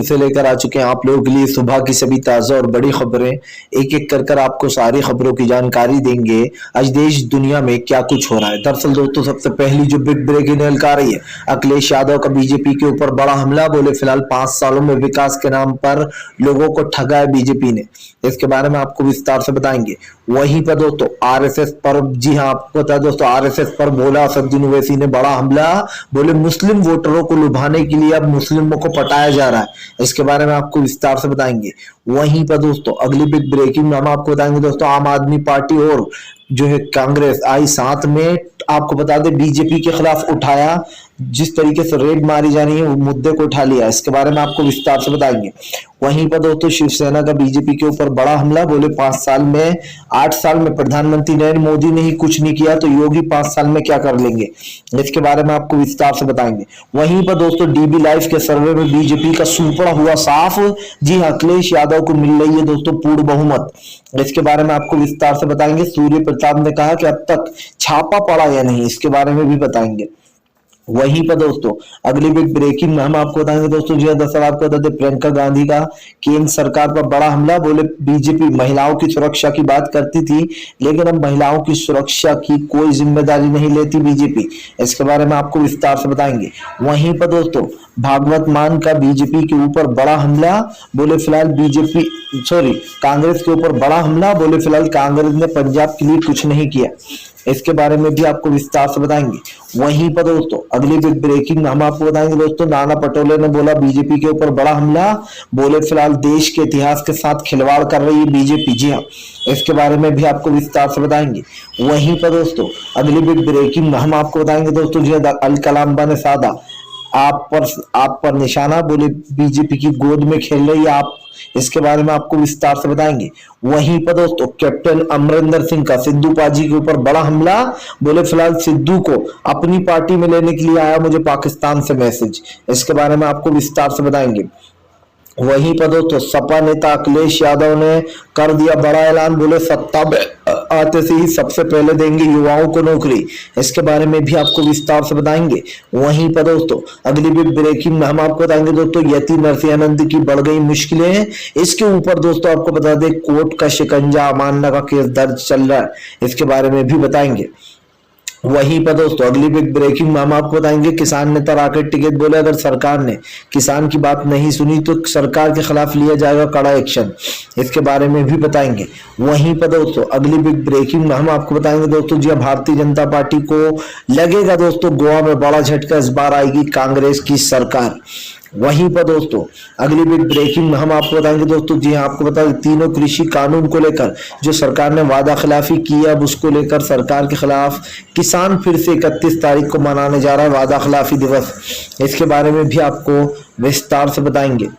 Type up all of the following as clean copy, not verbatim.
से लेकर आ चुके हैं आप लोगों के लिए सुबह की सभी ताजा और बड़ी खबरें। एक एक कर आपको सारी खबरों की जानकारी देंगे। आज देश दुनिया में क्या कुछ हो रहा है। दरअसल दोस्तों, सबसे पहली जो बिग ब्रेकिंग न्यूज आ रही है, अखिलेश यादव का बीजेपी के ऊपर बड़ा हमला। बोले फिलहाल 5 सालों में विकास के नाम पर लोगों को ठगा है बीजेपी ने। इसके बारे में आपको विस्तार से बताएंगे। वहीं पर दोस्तों आरएसएस पर, जी हाँ आपको बता दोस्तों, आरएसएस पर भोला असदुद्दीन ओवैसी ने बड़ा हमला। बोले मुस्लिम वोटरों को लुभाने के लिए अब मुस्लिमों को पटाया जा रहा है। इसके बारे में आपको विस्तार से बताएंगे। वहीं पर दोस्तों अगली बिग ब्रेकिंग में हम आपको बताएंगे दोस्तों, आम आदमी पार्टी और जो है कांग्रेस आई साथ में। आपको बता दें बीजेपी के खिलाफ उठाया, जिस तरीके से रेड मारी जा रही है वो मुद्दे को उठा लिया। इसके बारे में आपको विस्तार से बताएंगे। वहीं पर दोस्तों शिवसेना का बीजेपी के ऊपर बड़ा हमला। बोले 8 साल में प्रधानमंत्री नरेंद्र मोदी ने ही कुछ नहीं किया तो योगी 5 साल में क्या कर लेंगे। इसके बारे में आपको विस्तार से बताएंगे। वहीं पर दोस्तों डीबी लाइव के सर्वे में बीजेपी का सुपड़ा हुआ साफ। जी हाँ, अखिलेश यादव को मिल रही है दोस्तों पूर्ण बहुमत। इसके बारे में आपको विस्तार से बताएंगे। सूर्य प्रताप ने कहा कि अब तक छापा पड़ा या नहीं, इसके बारे में भी बताएंगे। वहीं पर दोस्तों अगली बिग ब्रेकिंग में हम आपको बताएंगे दोस्तों, जी दरअसल आपको बता दें प्रियंका गांधी का केंद्र सरकार पर बड़ा हमला। बोले बीजेपी महिलाओं की सुरक्षा की बात करती थी लेकिन अब महिलाओं की सुरक्षा की कोई जिम्मेदारी नहीं लेती बीजेपी। इसके बारे में आपको विस्तार से बताएंगे। वहीं पर दोस्तों भागवत मान का बीजेपी के ऊपर बड़ा हमला। बोले फिलहाल कांग्रेस के ऊपर बड़ा हमला। बोले फिलहाल कांग्रेस ने पंजाब के लिए कुछ नहीं किया। इसके बारे में भी आपको विस्तार से बताएंगे। वहीं पर दोस्तों अगली बिग ब्रेकिंग में हम आपको बताएंगे दोस्तों, नाना पटोले ने बोला बीजेपी के ऊपर बड़ा हमला। बोले फिलहाल देश के इतिहास के साथ खिलवाड़ कर रही है बीजेपी। जी हाँ, इसके बारे में भी आपको विस्तार से बताएंगे। वहीं पर दोस्तों अगली बिग ब्रेकिंग में हम आपको बताएंगे दोस्तों, जी अल कलाम ने साधा आप पर निशाना। बोले बीजेपी की गोद में खेल रही है आप। इसके बारे में आपको विस्तार से बताएंगे। वहीं पर दोस्तों कैप्टन अमरिंदर सिंह का सिद्धू पाजी के ऊपर बड़ा हमला। बोले फिलहाल सिद्धू को अपनी पार्टी में लेने के लिए आया मुझे पाकिस्तान से मैसेज। इसके बारे में आपको विस्तार से बताएंगे। वहीं पर दोस्तों सपा नेता अखिलेश यादव ने कर दिया बड़ा ऐलान। बोले सत्ता में आते से ही सबसे पहले देंगे युवाओं को नौकरी। इसके बारे में भी आपको विस्तार से बताएंगे। वहीं पर दोस्तों अगली बिग ब्रेकिंग में हम आपको बताएंगे दोस्तों, यति नरसिंहानंद की बढ़ गई मुश्किलें। इसके ऊपर दोस्तों आपको बता दें कोर्ट का शिकंजा अमानना का केस दर्ज चल रहा है। इसके बारे में भी बताएंगे। वहीं पर दोस्तों अगली बिग ब्रेकिंग में हम आपको बताएंगे, किसान नेता राकेश टिकैत बोले अगर सरकार ने किसान की बात नहीं सुनी तो सरकार के खिलाफ लिया जाएगा कड़ा एक्शन। इसके बारे में भी बताएंगे। वहीं पर दोस्तों अगली बिग ब्रेकिंग में हम आपको बताएंगे दोस्तों, जी भारतीय जनता पार्टी को लगेगा दोस्तों गोवा में बड़ा झटका, इस बार आएगी कांग्रेस की सरकार। वहीं पर दोस्तों अगली बिग ब्रेकिंग में हम आपको बताएंगे दोस्तों, जी हाँ आपको बता दें तीनों कृषि कानून को लेकर जो सरकार ने वादा खिलाफी की है, अब उसको लेकर सरकार के खिलाफ किसान फिर से 31 तारीख को मनाने जा रहा है वादा खिलाफी दिवस। इसके बारे में भी आपको विस्तार से बताएंगे।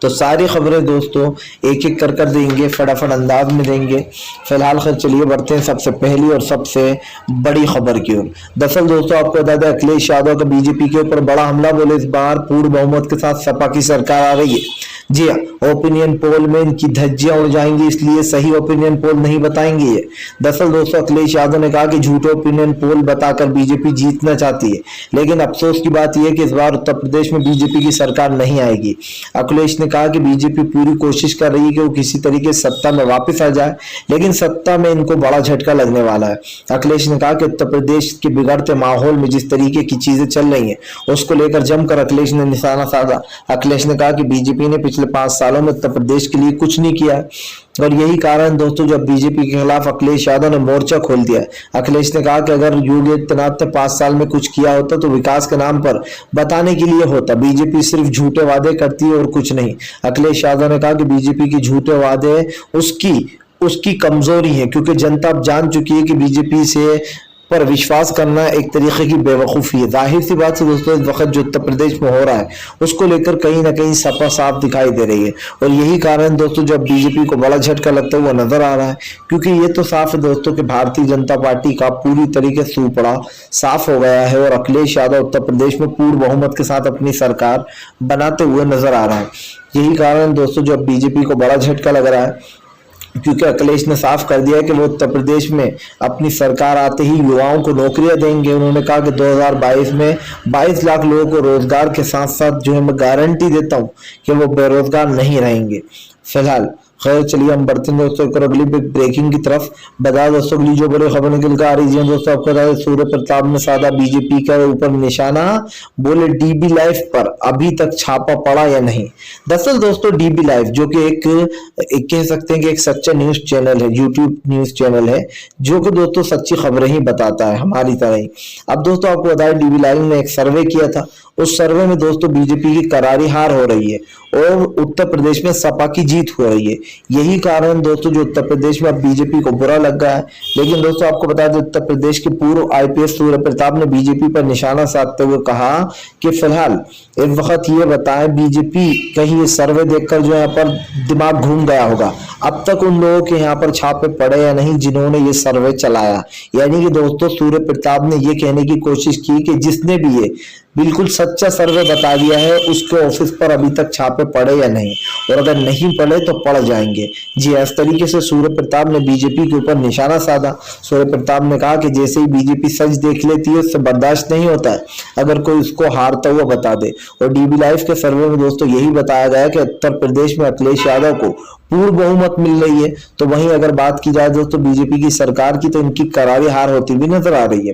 तो सारी खबरें दोस्तों एक एक कर देंगे, फटाफट अंदाज में देंगे। फिलहाल खैर चलिए बढ़ते हैं सबसे पहली और सबसे बड़ी खबर की ओर। दरअसल दोस्तों आपको बता दें अखिलेश यादव का बीजेपी के ऊपर बड़ा हमला। बोले इस बार पूर्ण बहुमत के साथ सपा की सरकार आ रही है। जी हाँ, ओपिनियन पोल में इनकी धज्जियां उड़ जाएंगी, इसलिए सही ओपिनियन पोल नहीं बताएंगे ये। दरअसल दोस्तों अखिलेश यादव ने कहा कि झूठे ओपिनियन पोल बताकर बीजेपी जीतना चाहती है, लेकिन अफसोस की बात यह है कि इस बार उत्तर प्रदेश में बीजेपी की सरकार नहीं आएगी। अखिलेश ने कहा कि बीजेपी पूरी कोशिश कर रही है कि वो किसी तरीके से सत्ता में वापस आ जाए, लेकिन सत्ता में इनको बड़ा झटका लगने वाला है। अखिलेश ने कहा कि उत्तर प्रदेश के बिगड़ते माहौल में जिस तरीके की चीजें चल रही हैं उसको लेकर जमकर अखिलेश ने निशाना साधा। अखिलेश ने कहा कि बीजेपी ने पिछले 5 सालों में उत्तर प्रदेश के लिए कुछ नहीं किया है और यही कारण दोस्तों जब बीजेपी के खिलाफ अखिलेश यादव ने मोर्चा खोल दिया है। अखिलेश ने कहा कि अगर योगी आदित्यनाथ ने 5 साल में कुछ किया होता तो विकास के नाम पर बताने के लिए होता। बीजेपी सिर्फ झूठे वादे करती है और कुछ नहीं। अखिलेश यादव ने कहा कि बीजेपी की झूठे वादे उसकी कमजोरी है, क्योंकि जनता अब जान चुकी है कि बीजेपी से पर विश्वास करना एक तरीके की बेवकूफ़ी है। जाहिर सी बात है दोस्तों इस वक्त जो उत्तर प्रदेश में हो रहा है उसको लेकर कहीं ना कहीं सपा साफ दिखाई दे रही है और यही कारण दोस्तों जब बीजेपी को बड़ा झटका लगता है वो नजर आ रहा है, क्योंकि ये तो साफ है दोस्तों कि भारतीय जनता पार्टी का पूरी तरीके से सुपड़ा साफ हो गया है और अखिलेश यादव उत्तर प्रदेश में पूर्ण बहुमत के साथ अपनी सरकार बनाते हुए नजर आ रहा है। यही कारण दोस्तों जब बीजेपी को बड़ा झटका लग रहा है क्योंकि अखिलेश ने साफ कर दिया कि वो उत्तर प्रदेश में अपनी सरकार आते ही युवाओं को नौकरियां देंगे। उन्होंने कहा कि 2022 में 22 लाख लोगों को रोजगार के साथ साथ जो है मैं गारंटी देता हूं कि वो बेरोजगार नहीं रहेंगे। फिलहाल खैर चलिए हम बढ़ते हैं दोस्तों एक और अगली ब्रेकिंग की तरफ। बता दोस्तों अगली जो बड़ी खबर निकल कर आ रही है दोस्तों, आपको बता दें सूर्य प्रताप ने साधा बीजेपी के ऊपर निशाना, बोले डीबी लाइव पर अभी तक छापा पड़ा या नहीं। दरअसल दोस्तों डीबी लाइव जो कि एक कह सकते हैं कि एक सच्चा न्यूज चैनल है, यूट्यूब न्यूज चैनल है जो कि दोस्तों सच्ची खबरें ही बताता है हमारी तरह ही। अब दोस्तों आपको बताया डीबी लाइव ने एक सर्वे किया था, उस सर्वे में दोस्तों बीजेपी की करारी हार हो रही है और उत्तर प्रदेश में सपा की जीत हो रही है। यही कारण दोस्तों जो उत्तर प्रदेश में अब बीजेपी को बुरा लग गया है। लेकिन दोस्तों आपको बता दें उत्तर प्रदेश के पूर्व आईपीएस सूर्य प्रताप ने बीजेपी पर निशाना साधते हुए कहा कि फिलहाल एक वक्त ये बताएं बीजेपी कहीं ये सर्वे देखकर जो यहाँ पर दिमाग घूम गया होगा, अब तक उन लोगों के यहाँ पर छापे पड़े या नहीं जिन्होंने ये सर्वे चलाया। यानी कि दोस्तों सूर्य प्रताप ने ये कहने की कोशिश की कि जिसने भी ये बिल्कुल सच्चा सर्वे बता दिया है उसके ऑफिस पर अभी तक छापे पड़े या नहीं, और अगर नहीं पड़े तो पड़ जाएंगे। जी इस तरीके से सूर्य प्रताप ने बीजेपी के ऊपर निशाना साधा। सूर्य प्रताप ने कहा कि जैसे ही बीजेपी सच देख लेती है उससे बर्दाश्त नहीं होता है अगर कोई उसको हारता हुआ बता दे। और डीबी लाइव के सर्वे में दोस्तों यही बताया गया कि उत्तर प्रदेश में अखिलेश यादव को पूर्ण बहुमत मिल रही है। तो वहीं अगर बात की जाए दोस्तों बीजेपी की सरकार की तो इनकी करारी हार होती भी नजर आ रही है।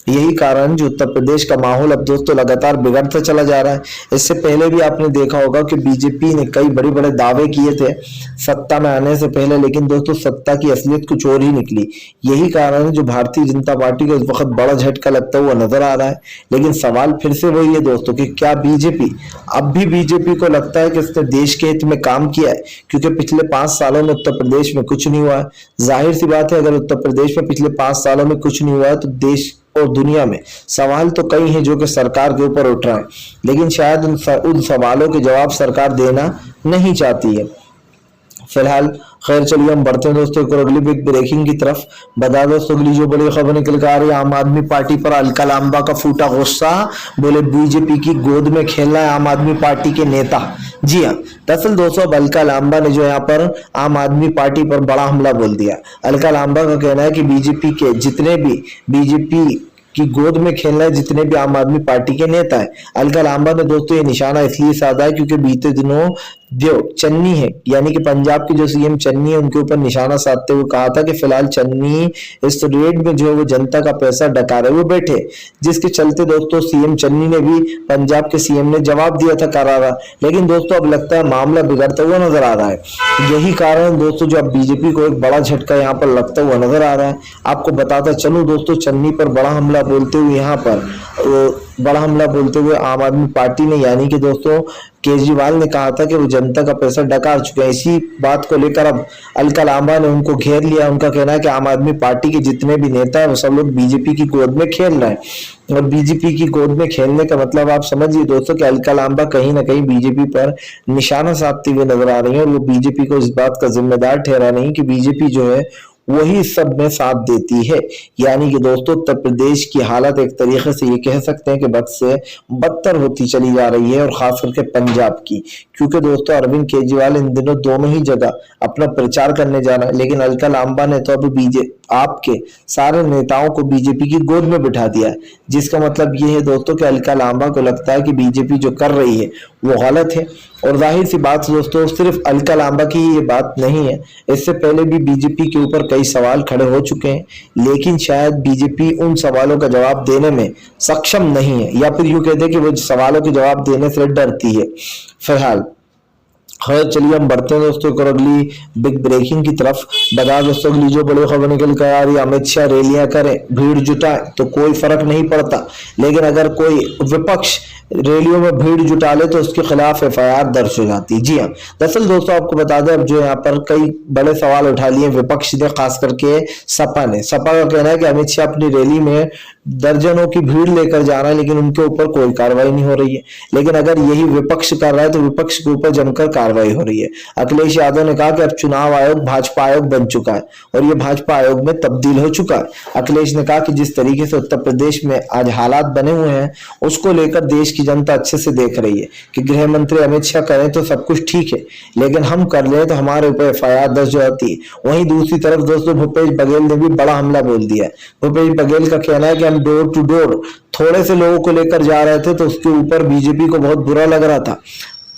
यही कारण जो उत्तर प्रदेश का माहौल अब दोस्तों लगातार बिगड़ता चला जा रहा है। इससे पहले भी आपने देखा होगा कि बीजेपी ने कई बड़े बड़े दावे किए थे सत्ता में आने से पहले, लेकिन दोस्तों सत्ता की असलियत कुछ और ही निकली। यही कारण है जो भारतीय जनता पार्टी को इस वक्त बड़ा झटका लगता हुआ नजर आ रहा है। लेकिन सवाल फिर से वही है दोस्तों कि क्या बीजेपी अब भी बीजेपी को लगता है कि इसने देश के हित में काम किया है? क्योंकि पिछले 5 सालों में उत्तर प्रदेश में कुछ नहीं हुआ है। जाहिर सी बात है अगर उत्तर प्रदेश में पिछले 5 सालों में कुछ नहीं हुआ है तो देश और दुनिया में सवाल तो कई हैं जो कि सरकार के ऊपर उठ रहे हैं, लेकिन शायद उन सवालों के जवाब सरकार देना नहीं चाहती है। फिलहाल खैर चलिए हम बढ़ते हैं दोस्तों एक और अगली बिग ब्रेकिंग की तरफ। बता दोस्तों अगली जो बड़ी खबर निकल कर आ रही है, आम आदमी पार्टी पर अलका लांबा का फूटा गुस्सा, बोले बीजेपी की गोद में खेलना है आम आदमी पार्टी के नेता। जी हाँ दरअसल दोस्तों अब अलका लांबा ने जो यहाँ पर आम आदमी पार्टी पर बड़ा हमला बोल दिया। अलका लांबा का कहना है कि बीजेपी के जितने भी बीजेपी की गोद में खेलना है जितने भी आम आदमी पार्टी के नेता है। अलका लांबा ने दोस्तों ये निशाना इसलिए साधा है क्योंकि बीते दिनों जो चन्नी है यानी कि पंजाब के जो सीएम चन्नी है उनके ऊपर निशाना साधते हुए कहा था कि फिलहाल चन्नी इस रेड में जो है वो जनता का पैसा डकारे हुए बैठे, जिसके चलते दोस्तों सीएम चन्नी ने भी पंजाब के सीएम ने जवाब दिया था करारा। लेकिन दोस्तों अब लगता है मामला बिगड़ता हुआ नजर आ रहा है। यही कारण दोस्तों जो अब बीजेपी को एक बड़ा झटका यहाँ पर लगता हुआ नजर आ रहा है। आपको बताता चलूं दोस्तों चन्नी पर बड़ा हमला बोलते हुए यहाँ पर बड़ा हमला बोलते हुए आम आदमी पार्टी ने यानी कि दोस्तों केजरीवाल ने कहा था कि वो जनता का पैसा डकार चुके हैं। इसी बात को लेकर अब अलका लांबा ने उनको घेर लिया। उनका कहना है कि आम आदमी पार्टी के जितने भी नेता हैं वो सब लोग बीजेपी की गोद में खेल रहे हैं। और बीजेपी की गोद में खेलने का मतलब आप समझिए दोस्तों कि अलका लांबा कहीं ना कहीं बीजेपी पर निशाना साधती हुई नजर आ रही है और वो बीजेपी को इस बात का जिम्मेदार ठहरा नहीं कि बीजेपी जो है वही सब में साथ देती है। यानी कि दोस्तों उत्तर प्रदेश की हालत एक तरीके से ये कह सकते हैं कि बद से बदतर होती चली जा रही है, और खास करके पंजाब की, क्योंकि दोस्तों अरविंद केजरीवाल इन दिनों दोनों ही जगह अपना प्रचार करने जा रहा है। लेकिन अलका लांबा ने तो अभी आपके सारे नेताओं को बीजेपी की गोद में बिठा दिया है, जिसका मतलब ये है दोस्तों कि अलका लांबा को लगता है कि बीजेपी जो कर रही है वो गलत है। और जाहिर सी बात दोस्तों सिर्फ अलका लांबा की ये बात नहीं है, इससे पहले भी बीजेपी के ऊपर कई सवाल खड़े हो चुके हैं, लेकिन शायद बीजेपी उन सवालों का जवाब देने में सक्षम नहीं है, या फिर यूं कहते हैं कि वो सवालों के जवाब देने से डरती है। फिलहाल खैर चलिए हम बढ़ते हैं दोस्तों एक और अगली बिग ब्रेकिंग की तरफ। बता दोस्तों अगली जो बड़ी खबर निकल कर आ रही है, अमित शाह रैलियां करें भीड़ जुटाए तो कोई फर्क नहीं पड़ता, लेकिन अगर कोई विपक्ष रैलियों में भीड़ जुटा ले तो उसके खिलाफ एफआईआर दर्ज हो जाती है। जी हाँ दरअसल दोस्तों आपको बता दें अब जो यहाँ पर कई बड़े सवाल उठा लिए विपक्ष ने, खास करके सपा ने। सपा का कहना है कि अमित शाह अपनी रैली में दर्जनों की भीड़ लेकर जा रहा है लेकिन उनके ऊपर कोई कार्रवाई नहीं हो रही है। लेकिन अगर यही विपक्ष कर रहा है तो विपक्ष के ऊपर जमकर कार्रवाई हो रही है। अखिलेश यादव ने कहा कि अब चुनाव आयोग भाजपा आयोग बन चुका है और ये भाजपा आयोग में तब्दील हो चुका है। अखिलेश ने कहा कि जिस तरीके से उत्तर प्रदेश में आज हालात बने हुए हैं उसको लेकर देश की जनता अच्छे से देख रही है कि गृह मंत्री अमित शाह करें तो सब कुछ ठीक है, लेकिन हम कर ले तो हमारे ऊपर FIR दर्ज हो जाती है। वहीं दूसरी तरफ दोस्तों भूपेश बघेल ने भी बड़ा हमला बोल दिया है। भूपेश बघेल का कहना है कि हम डोर टू डोर थोड़े से लोगों को लेकर जा रहे थे तो उसके ऊपर बीजेपी को बहुत बुरा लग रहा था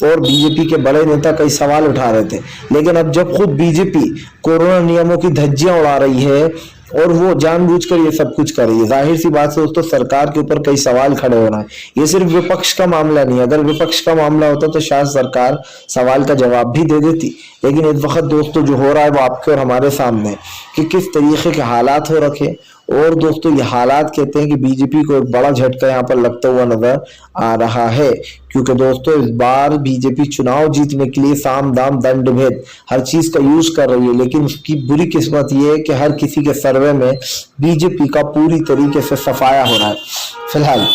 और बीजेपी के बड़े नेता कई सवाल उठा रहे थे। लेकिन अब जब खुद बीजेपी कोरोना नियमों की धज्जियां उड़ा रही है और वो जानबूझकर ये सब कुछ कर रही है, जाहिर सी बात है दोस्तों सरकार के ऊपर कई सवाल खड़े हो रहे हैं। ये सिर्फ विपक्ष का मामला नहीं है, अगर विपक्ष का मामला होता तो शायद सरकार सवाल का जवाब भी दे देती। लेकिन इस वक्त दोस्तों जो हो रहा है वो आपके और हमारे सामने कि किस तरीके के हालात हो रखे। और दोस्तों ये हालात कहते हैं कि बीजेपी को एक बड़ा झटका यहाँ पर लगता हुआ नजर आ रहा है, क्योंकि दोस्तों इस बार बीजेपी चुनाव जीतने के लिए साम दाम दंड भेद हर चीज का यूज कर रही है। लेकिन उसकी बुरी किस्मत ये है कि हर किसी के सर्वे में बीजेपी का पूरी तरीके से सफाया हो रहा है। फिलहाल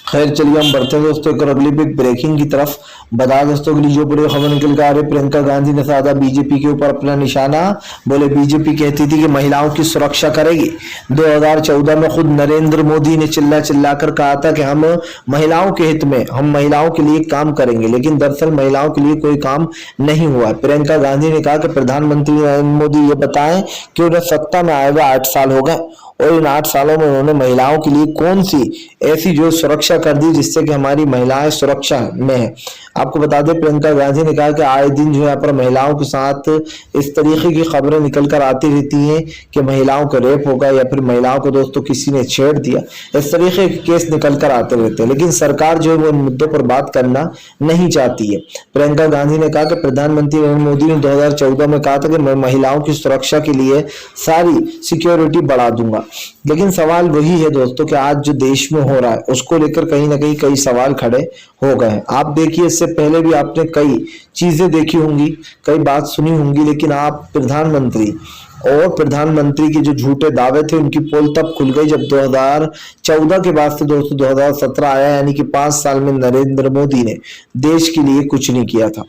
खैर चलिए हम बढ़ते हैं दोस्तों एक अगली बिग ब्रेकिंग की तरफ। बता दोस्तों अगली जो बड़ी खबर निकल कर आ रही, प्रियंका गांधी ने साधा बीजेपी के ऊपर अपना निशाना। बोले बीजेपी कहती थी कि महिलाओं की सुरक्षा करेगी। 2014 में खुद नरेंद्र मोदी ने चिल्ला कर कहा था कि हम महिलाओं के हित में, हम महिलाओं के लिए काम करेंगे, लेकिन दरअसल महिलाओं के लिए कोई काम नहीं हुआ। प्रियंका गांधी ने कहा कि प्रधानमंत्री नरेंद्र मोदी ये बताएं कि उन्हें सत्ता में आएगा 8 साल हो गए और इन 8 सालों में उन्होंने महिलाओं के लिए कौन सी ऐसी जो सुरक्षा कर दी जिससे कि हमारी महिलाएं सुरक्षा में है। आपको बता दें प्रियंका गांधी ने कहा कि आए दिन जो यहाँ पर महिलाओं के साथ इस तरीके की खबरें निकल कर आती रहती हैं कि महिलाओं का रेप होगा या फिर महिलाओं को दोस्तों किसी ने छेड़ दिया, इस तरीके के केस निकल कर आते रहते हैं। लेकिन सरकार जो है वो इन मुद्दों पर बात करना नहीं चाहती है। प्रियंका गांधी ने कहा कि प्रधानमंत्री नरेंद्र मोदी ने 2014 में कहा था कि मैं महिलाओं की सुरक्षा के लिए सारी सिक्योरिटी बढ़ा दूंगा। लेकिन सवाल वही है दोस्तों कि आज जो देश में हो रहा है उसको लेकर कहीं ना कहीं कई सवाल खड़े हो गए। आप देखिए इससे पहले भी आपने कई चीजें देखी होंगी, कई बात सुनी होंगी, लेकिन आप प्रधानमंत्री के जो झूठे दावे थे उनकी पोल तब खुल गई जब 2014 के बाद से दोस्तों 2017 आया, यानी कि 5 साल में नरेंद्र मोदी ने देश के लिए कुछ नहीं किया था।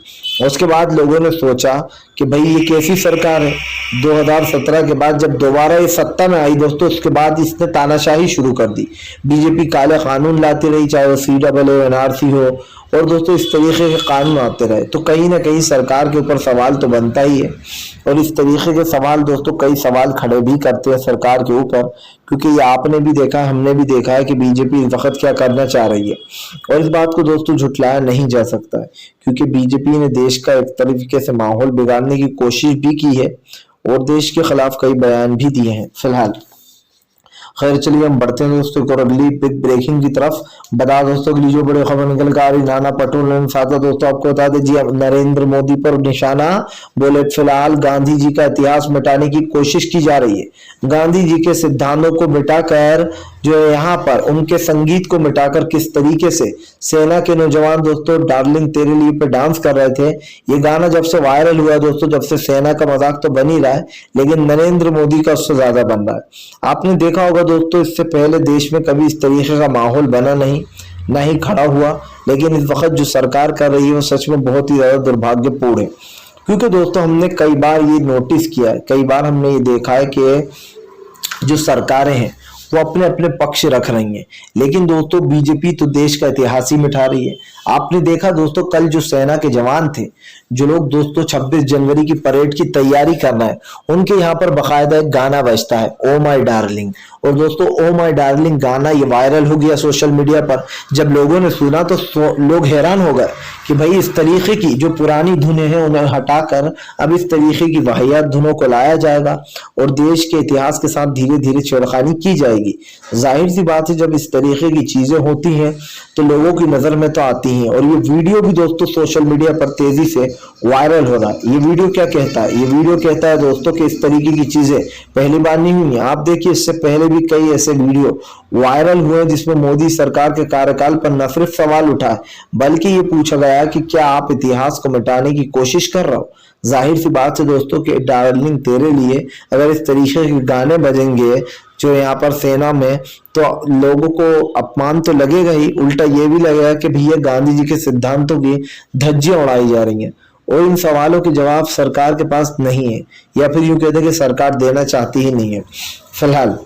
उसके बाद लोगों ने सोचा कि भाई ये कैसी सरकार है। 2017 के बाद जब दोबारा ये सत्ता में आई दोस्तों, उसके बाद इसने तानाशाही शुरू कर दी। बीजेपी काले कानून लाती रही, चाहे वो CAA NRC हो, और दोस्तों इस तरीके के कानून आते रहे, तो कहीं ना कहीं सरकार के ऊपर सवाल तो बनता ही है। और इस तरीके के सवाल दोस्तों कई सवाल खड़े भी करते हैं सरकार के ऊपर, क्योंकि ये आपने भी देखा है, हमने भी देखा है कि बीजेपी इस वक्त क्या करना चाह रही है। और इस बात को दोस्तों झुटलाया नहीं जा सकता है, क्योंकि बीजेपी ने देश का एक तरीके से माहौल बिगाड़ने की कोशिश भी की है और देश के खिलाफ कई बयान भी दिए हैं। फिलहाल खैर चलिए हम बढ़ते हैं दोस्तों और अगली बिग ब्रेकिंग की तरफ। बता दोस्तों अगली जो बड़ी खबर निकल कर आ रही, नाना पटोले साथ दोस्तों आपको बता दीजिए नरेंद्र मोदी पर निशाना। बोले फिलहाल गांधी जी का इतिहास मिटाने की कोशिश की जा रही है। गांधी जी के सिद्धांतों को मिटाकर जो है यहाँ पर उनके संगीत को मिटाकर किस तरीके से सेना के नौजवान दोस्तों डार्लिंग तेरे लिए पे डांस कर रहे थे। ये गाना जब से वायरल हुआ दोस्तों, जब से सेना का मजाक तो बन ही रहा है, लेकिन नरेंद्र मोदी का उससे ज्यादा बन रहा है। आपने देखा होगा दोस्तों इससे पहले देश में कभी इस तरीके का माहौल बना नहीं, ना ही खड़ा हुआ। लेकिन इस वक्त जो सरकार कर रही है वो सच में बहुत ही ज्यादा दुर्भाग्यपूर्ण है, क्योंकि दोस्तों हमने कई बार ये नोटिस किया है, कई बार हमने ये देखा है कि जो सरकारें हैं वो अपने अपने पक्ष रख रही हैं, लेकिन दोस्तों बीजेपी तो देश का इतिहास ही मिटा रही है। आपने देखा दोस्तों कल जो सेना के जवान थे, जो लोग दोस्तों 26 जनवरी की परेड की तैयारी कर रहे हैं, उनके यहाँ पर बकायदा एक गाना बजता है ओ माय डार्लिंग। और दोस्तों ओ माय डार्लिंग गाना ये वायरल हो गया सोशल मीडिया पर। जब लोगों ने सुना तो लोग हैरान हो गए कि भाई इस तरीके की जो पुरानी धुनें हैं उन्हें हटाकर अब इस तरीके की वाहियात धुनों को लाया जाएगा और देश के इतिहास के साथ धीरे धीरे छेड़खानी की जाएगी। जाहिर सी बात है जब इस तरीके की चीजें होती हैं तो लोगों की नजर में तो आती हैं। और ये वीडियो भी दोस्तों सोशल मीडिया पर तेजी से वायरल हो रहा है। ये वीडियो क्या कहता है? ये वीडियो कहता है दोस्तों कि इस तरीके की चीजें पहली बार नहीं हुई। आप देखिए इससे पहले भी कई ऐसे वीडियो वायरल हुए जिसमें मोदी सरकार के कार्यकाल पर न सिर्फ सवाल उठाए बल्कि ये पूछा गया कि क्या आप इतिहास को मिटाने की कोशिश कर रहे हो। जाहिर सी बात है दोस्तों कि डार्लिंग तेरे लिए अगर इस तरीके के गाने बजेंगे जो यहाँ पर सेना में, तो लोगों को अपमान तो लगेगा ही, उल्टा ये भी लगेगा कि भैया गांधी जी के सिद्धांतों की धज्जियां उड़ाई जा रही हैं। और इन सवालों के जवाब सरकार के पास नहीं है, या फिर यूं कहते हैं कि सरकार देना चाहती ही नहीं है। फिलहाल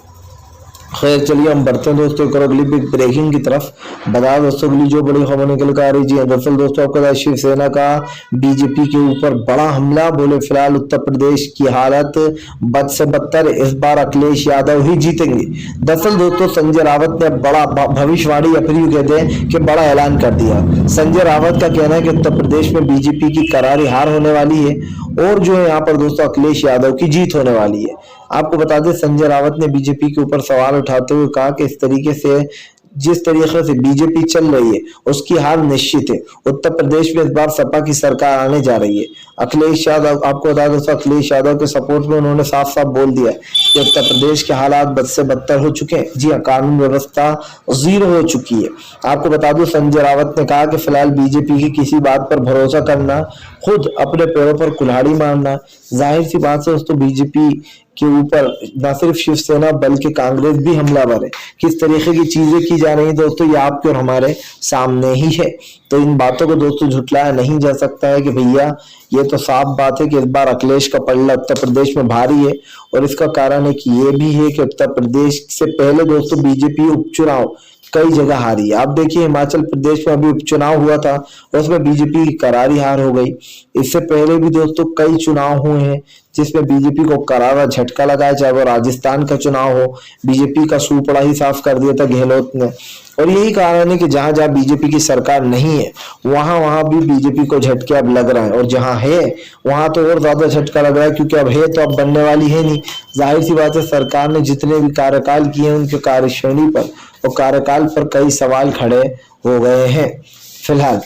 खैर चलिए हम बढ़ते हैं दोस्तों एक और अगली बिग ब्रेकिंग की तरफ। बता दोस्तों अगली जो बड़ी खबर निकल कर आ रही जी, दरअसल दोस्तों आपको बता शिवसेना का बीजेपी के ऊपर बड़ा हमला। बोले फिलहाल उत्तर प्रदेश की हालत बद से बदतर, इस बार अखिलेश यादव ही जीतेंगे। दरअसल दोस्तों संजय रावत ने बड़ा भविष्यवाणी अपनी कहते हैं कि बड़ा ऐलान कर दिया। संजय रावत का कहना है कि उत्तर प्रदेश में बीजेपी की करारी हार होने वाली है और जो है यहाँ पर दोस्तों अखिलेश यादव की जीत होने वाली है। आपको बता दें संजय रावत ने बीजेपी के ऊपर सवाल उठाते हुए कहा कि इस तरीके से जिस तरीके से बीजेपी चल रही है उसकी हार निश्चित है। उत्तर प्रदेश में इस बार सपा की सरकार आने जा रही है। अखिलेश यादव, आपको बता दें अखिलेश यादव के सपोर्ट में उन्होंने साफ साफ बोल दिया कि उत्तर प्रदेश के हालात बद से बदतर हो चुके हैं। जी हाँ, कानून व्यवस्था जीरो हो चुकी है। आपको बता दूं संजय रावत ने कहा कि फिलहाल बीजेपी की किसी बात पर भरोसा करना खुद अपने पैरों पर कुल्हाड़ी मारना। जाहिर सी बात है दोस्तों बीजेपी के ऊपर न सिर्फ शिवसेना बल्कि कांग्रेस भी हमलावर है। किस तरीके की चीजें की जा रही है दोस्तों ये आपके और हमारे सामने ही है। तो इन बातों को दोस्तों झुटलाया नहीं जा सकता है कि भैया ये तो साफ बात है कि इस बार अखिलेश का पलड़ा उत्तर प्रदेश में भारी है। और इसका कारण है कि ये भी है कि उत्तर प्रदेश से पहले दोस्तों बीजेपी उपचुनाव कई जगह हारी है। आप देखिए हिमाचल प्रदेश में अभी उपचुनाव हुआ था उसमें बीजेपी की करारी हार हो गई। इससे पहले भी दोस्तों कई चुनाव हुए हैं जिसमें बीजेपी को करारा झटका लगा, चाहे वो राजस्थान का चुनाव हो, बीजेपी का सूपड़ा ही साफ कर दिया था गहलोत ने। और यही कारण है कि जहां जहां बीजेपी की सरकार नहीं है वहां वहां भी बीजेपी को झटके अब लग रहा है, और जहां है वहां तो और ज्यादा झटका लग रहा है क्योंकि अब है तो अब बनने वाली है नहीं। जाहिर सी बात है सरकार ने जितने भी कार्यकाल किए हैं उनके कार्यशैली पर और कार्यकाल पर कई सवाल खड़े हो गए हैं फिलहाल।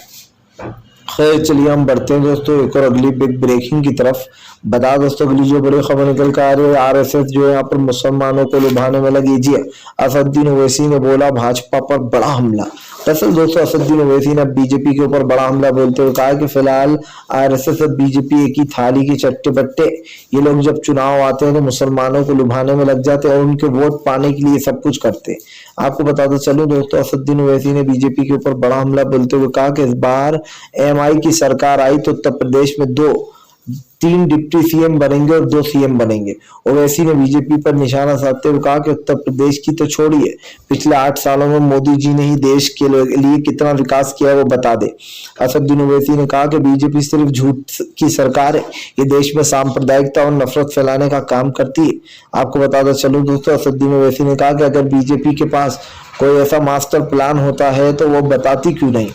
खैर चलिए हम बढ़ते हैं दोस्तों एक और अगली बिग ब्रेकिंग की तरफ। बता दोस्तों अगली जो बड़ी खबर निकल कर आ रही है, आरएसएस जो है यहाँ पर मुसलमानों को लुभाने में लगी। जी असदुद्दीन ओवैसी ने बोला भाजपा पर बड़ा हमला। दरअसल दोस्तों असदुद्दीन ओवैसी ने बीजेपी के ऊपर बड़ा हमला बोलते हुए कहा कि फिलहाल आरएसएस और बीजेपी एक ही थाली के चट्टे बट्टे। ये लोग जब चुनाव आते हैं तो मुसलमानों को लुभाने में लग जाते हैं और उनके वोट पाने के लिए सब कुछ करते हैं। आपको बता दो चलो दोस्तों असदुद्दीन ओवैसी ने बीजेपी के ऊपर बड़ा हमला बोलते हुए कहा कि इस बार एमआई की सरकार आई तो उत्तर प्रदेश में 3 डिप्टी सीएम बनेंगे और 2 सीएम बनेंगे। ओवैसी ने बीजेपी पर निशाना साधते हुए कहा कि उत्तर प्रदेश की तो छोड़िए, पिछले 8 सालों में मोदी जी ने ही देश के लिए कितना विकास किया वो बता दे। असदुद्दीन ओवैसी ने कहा कि बीजेपी सिर्फ झूठ की सरकार है, ये देश में सांप्रदायिकता और नफरत फैलाने का काम करती है। आपको बता दो चलो दोस्तों असदुद्दीन ओवैसी ने कहा कि अगर बीजेपी के पास कोई ऐसा मास्टर प्लान होता है तो वो बताती क्यों नहीं।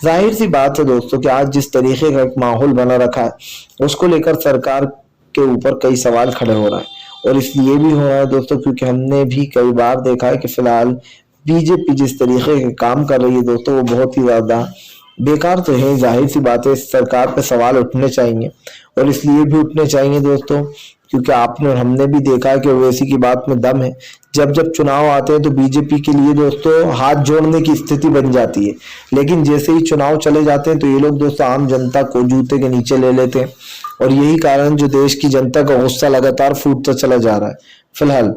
जाहिर सी बात है दोस्तों कि आज जिस तरीके का एक माहौल बना रखा है उसको लेकर सरकार के ऊपर कई सवाल खड़े हो रहे हैं। और इसलिए भी हो रहा है दोस्तों क्योंकि हमने भी कई बार देखा है कि फिलहाल बीजेपी जिस तरीके के काम कर रही है दोस्तों वो बहुत ही ज्यादा बेकार तो है। जाहिर सी बात है सरकार पे सवाल उठने चाहिए और इसलिए भी उठने चाहिए दोस्तों क्योंकि आपने और हमने भी देखा है कि ओवैसी की बात में दम है। जब जब चुनाव आते हैं तो बीजेपी के लिए दोस्तों हाथ जोड़ने की स्थिति बन जाती है, लेकिन जैसे ही चुनाव चले जाते हैं तो ये लोग दोस्तों आम जनता को जूते के नीचे ले लेते हैं और यही कारण जो देश की जनता का गुस्सा लगातार फूटता चला जा रहा है फिलहाल।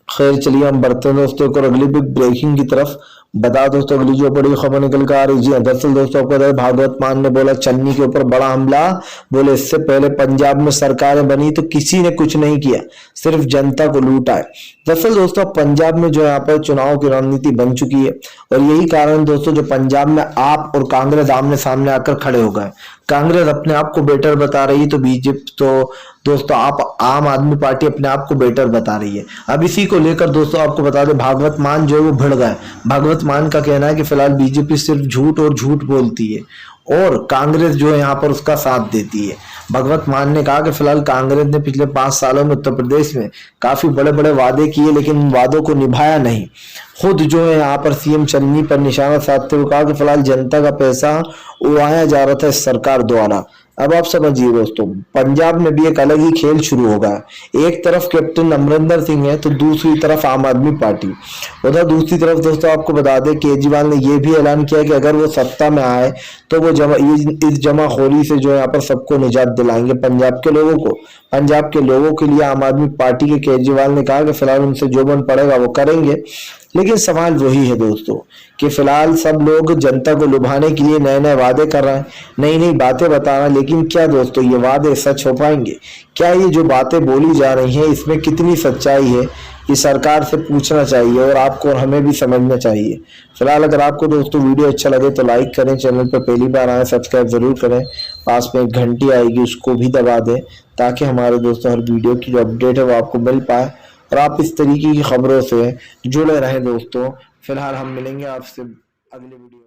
खैर चलिए हम बढ़ते हैं दोस्तों और अगली बिग ब्रेकिंग की तरफ। बता दोस्तों अगली जो बड़ी खबर निकल कर आ रही जी दरअसल दोस्तों आपको भागवत मान ने बोला चन्नी के ऊपर बड़ा हमला। बोले इससे पहले पंजाब में सरकारें बनी तो किसी ने कुछ नहीं किया, सिर्फ जनता को लूटा है। दरअसल दोस्तों पंजाब में जो यहाँ पर चुनाव की रणनीति बन चुकी है और यही कारण दोस्तों जो पंजाब में आप और कांग्रेस आमने सामने आकर खड़े हो गए। कांग्रेस अपने आप को बेटर बता रही है तो बीजेपी तो दोस्तों आप आम आदमी पार्टी अपने आप को बेटर बता रही है। अब इसी को लेकर दोस्तों आपको बता दें भागवत मान जो है वो भिड़ गए। भागवत मान का कहना है कि फिलहाल बीजेपी सिर्फ झूठ और झूठ बोलती है और कांग्रेस जो है यहाँ पर उसका साथ देती है। भगवत मान ने कहा कि फिलहाल कांग्रेस ने पिछले 5 सालों में उत्तर प्रदेश में काफी बड़े बड़े वादे किए लेकिन उन वादों को निभाया नहीं। खुद जो है यहाँ पर सीएम चन्नी पर निशाना साधते हुए कहा कि फिलहाल जनता का पैसा उड़ाया जा रहा था इस सरकार द्वारा। अब आप समझिए दोस्तों पंजाब में भी एक अलग ही खेल शुरू होगा। एक तरफ कैप्टन अमरिंदर सिंह है तो दूसरी तरफ आम आदमी पार्टी। उधर दूसरी तरफ दोस्तों आपको बता दें केजरीवाल ने यह भी ऐलान किया कि अगर वो सत्ता में आए तो वो इस जमाखोरी से जो यहाँ पर सबको निजात दिलाएंगे, पंजाब के लोगों को। पंजाब के लोगों के लिए आम आदमी पार्टी के केजरीवाल ने कहा कि फिलहाल उनसे जो बन पड़ेगा वो करेंगे। लेकिन सवाल वही है दोस्तों कि फिलहाल सब लोग जनता को लुभाने के लिए नए नए वादे कर रहे हैं, नई नई बातें बता रहे हैं, लेकिन क्या दोस्तों ये वादे सच हो पाएंगे? क्या ये जो बातें बोली जा रही हैं इसमें कितनी सच्चाई है ये सरकार से पूछना चाहिए और आपको और हमें भी समझना चाहिए। फिलहाल अगर आपको दोस्तों वीडियो अच्छा लगे तो लाइक करें, चैनल पर पहली बार आए सब्सक्राइब जरूर करें, पास में एक घंटी आएगी उसको भी दबा दें ताकि हमारे दोस्तों हर वीडियो की जो अपडेट है वो आपको मिल पाए और आप इस तरीके की खबरों से जुड़े रहें दोस्तों। फिलहाल हम मिलेंगे आपसे अगले वीडियो।